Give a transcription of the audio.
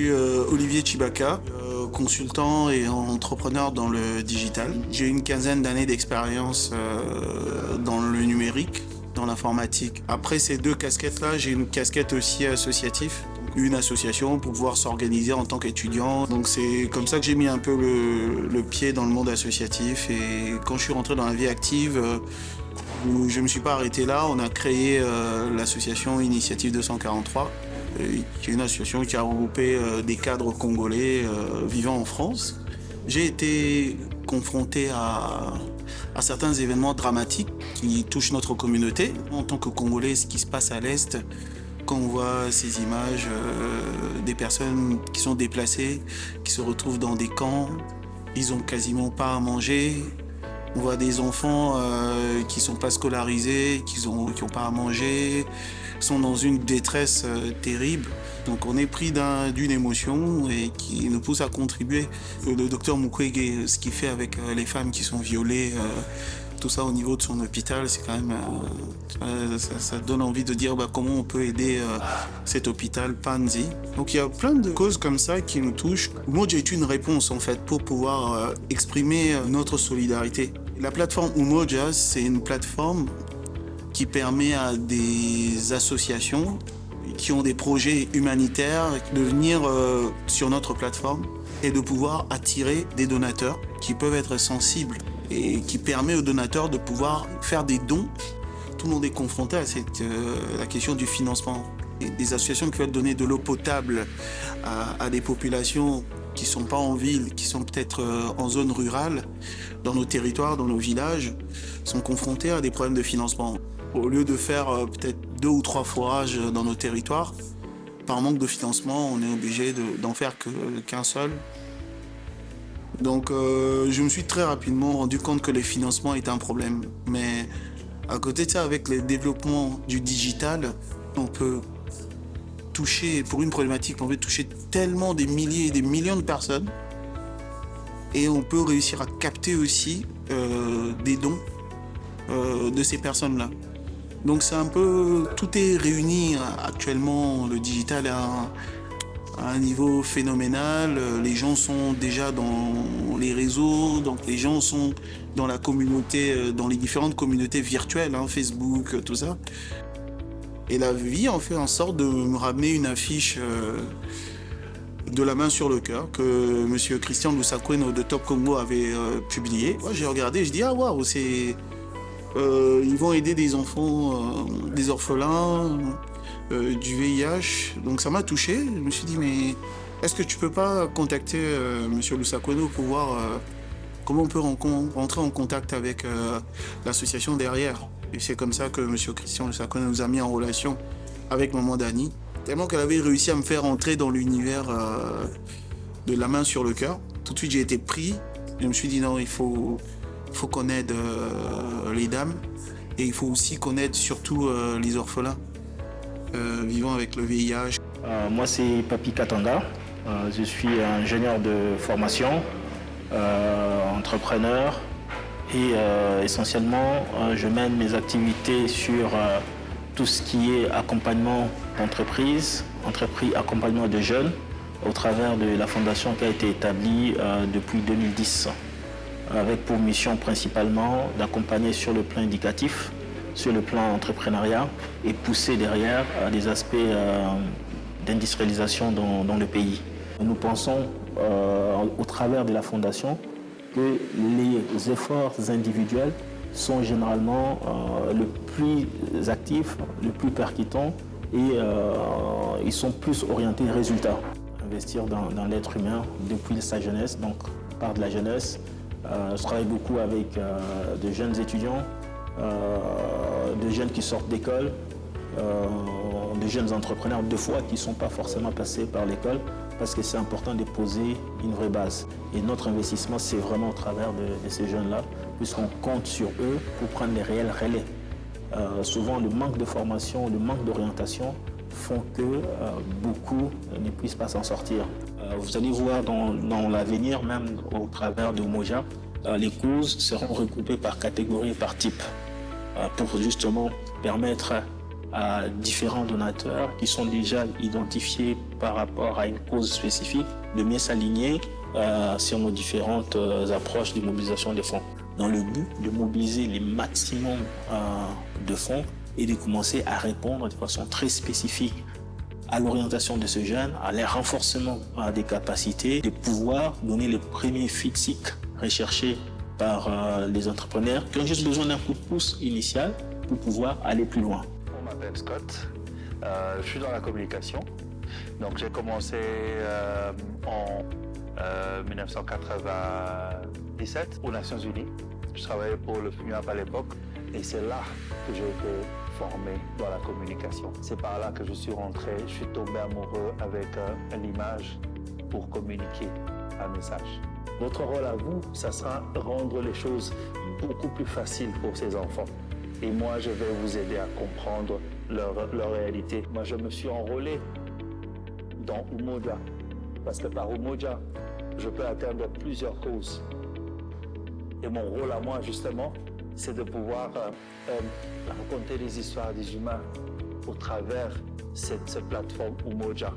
suis Olivier Chibaka, consultant et entrepreneur dans le digital. J'ai une quinzaine d'années d'expérience dans le numérique, dans l'informatique. Après ces deux casquettes-là, j'ai une casquette aussi associative. Une association pour pouvoir s'organiser en tant qu'étudiant. Donc c'est comme ça que j'ai mis un peu le pied dans le monde associatif. Et quand je suis rentré dans la vie active, je ne me suis pas arrêté là. On a créé l'association Initiative 243, qui est une association qui a regroupé des cadres congolais vivant en France. J'ai été confronté à certains événements dramatiques qui touchent notre communauté. En tant que Congolais, ce qui se passe à l'Est, quand on voit ces images des personnes qui sont déplacées, qui se retrouvent dans des camps, ils ont quasiment pas à manger. On voit des enfants qui sont pas scolarisés, qui ont pas à manger, sont dans une détresse terrible. Donc on est pris d'une émotion et qui nous pousse à contribuer. Le docteur Mukwege, ce qu'il fait avec les femmes qui sont violées, tout ça au niveau de son hôpital, c'est quand même, ça donne envie de dire comment on peut aider cet hôpital Panzi. Donc il y a plein de causes comme ça qui nous touchent. Umoja est une réponse en fait pour pouvoir exprimer notre solidarité. La plateforme Umoja, c'est une plateforme qui permet à des associations qui ont des projets humanitaires de venir sur notre plateforme et de pouvoir attirer des donateurs qui peuvent être sensibles et qui permet aux donateurs de pouvoir faire des dons. Tout le monde est confronté à la question du financement. Et des associations qui veulent donner de l'eau potable à des populations qui ne sont pas en ville, qui sont peut-être en zone rurale, dans nos territoires, dans nos villages, sont confrontées à des problèmes de financement. Au lieu de faire peut-être 2 ou 3 forages dans nos territoires, par manque de financement, on est obligé d'en faire qu'un seul. Donc je me suis très rapidement rendu compte que le financement est un problème. Mais à côté de ça, avec le développement du digital, on peut toucher, pour une problématique, on peut toucher tellement des milliers et des millions de personnes. Et on peut réussir à capter aussi des dons de ces personnes-là. Donc c'est un peu, tout est réuni actuellement, le digital à un niveau phénoménal. Les gens sont déjà dans les réseaux, donc les gens sont dans la communauté, dans les différentes communautés virtuelles, Facebook, tout ça. Et la vie en fait en sorte de me ramener une affiche de la main sur le cœur que monsieur Christian Lusakweno de Top Congo avait publié. Moi j'ai regardé, je dis ah waouh, c'est ils vont aider des enfants, des orphelins, du VIH. Donc ça m'a touché. Je me suis dit mais est-ce que tu peux pas contacter monsieur Lusakweno pour voir comment on peut rentrer en contact avec l'association derrière. Et c'est comme ça que monsieur Christian Lusakweno nous a mis en relation avec maman Dani. Tellement qu'elle avait réussi à me faire entrer dans l'univers de la main sur le cœur. Tout de suite j'ai été pris. Je me suis dit non, il faut qu'on aide les dames et il faut aussi qu'on aide surtout les orphelins vivant avec le VIH. Moi c'est Papi Katanga, je suis ingénieur de formation, entrepreneur et essentiellement je mène mes activités sur tout ce qui est accompagnement d'entreprise, accompagnement de jeunes au travers de la fondation qui a été établie depuis 2010. Avec pour mission principalement d'accompagner sur le plan éducatif, sur le plan entrepreneuriat et pousser derrière des aspects d'industrialisation dans le pays. Nous pensons au travers de la fondation que les efforts individuels sont généralement le plus actifs, le plus percutants et ils sont plus orientés résultats. Investir dans l'être humain depuis sa jeunesse, donc par de la jeunesse. Je travaille beaucoup avec de jeunes étudiants, de jeunes qui sortent d'école, de jeunes entrepreneurs, des fois qui ne sont pas forcément passés par l'école, parce que c'est important de poser une vraie base. Et notre investissement, c'est vraiment au travers de ces jeunes-là, puisqu'on compte sur eux pour prendre les réels relais. Souvent, le manque de formation, le manque d'orientation font que beaucoup ne puissent pas s'en sortir. Vous allez voir dans l'avenir, même au travers de Umoja, les causes seront regroupées par catégorie et par type pour justement permettre à différents donateurs qui sont déjà identifiés par rapport à une cause spécifique, de bien s'aligner sur nos différentes approches de mobilisation des fonds, dans le but de mobiliser les maximums de fonds et de commencer à répondre de façon très spécifique à l'orientation de ce jeune, à leur renforcement des capacités, de pouvoir donner les premiers fixes recherchés par les entrepreneurs qui ont juste besoin d'un coup de pouce initial pour pouvoir aller plus loin. Je m'appelle Scott, je suis dans la communication. Donc j'ai commencé en 1997 aux Nations Unies. Je travaillais pour le FUNAP à l'époque et c'est là que j'ai été formé dans la communication. C'est par là que je suis rentré, je suis tombé amoureux avec l'image pour communiquer un message. Votre rôle à vous, ça sera rendre les choses beaucoup plus faciles pour ces enfants. Et moi, je vais vous aider à comprendre leur réalité. Moi, je me suis enrôlé dans Umoja, parce que par Umoja, je peux atteindre plusieurs causes. Et mon rôle à moi, justement, c'est de pouvoir raconter les histoires des humains au travers de cette plateforme Umoja.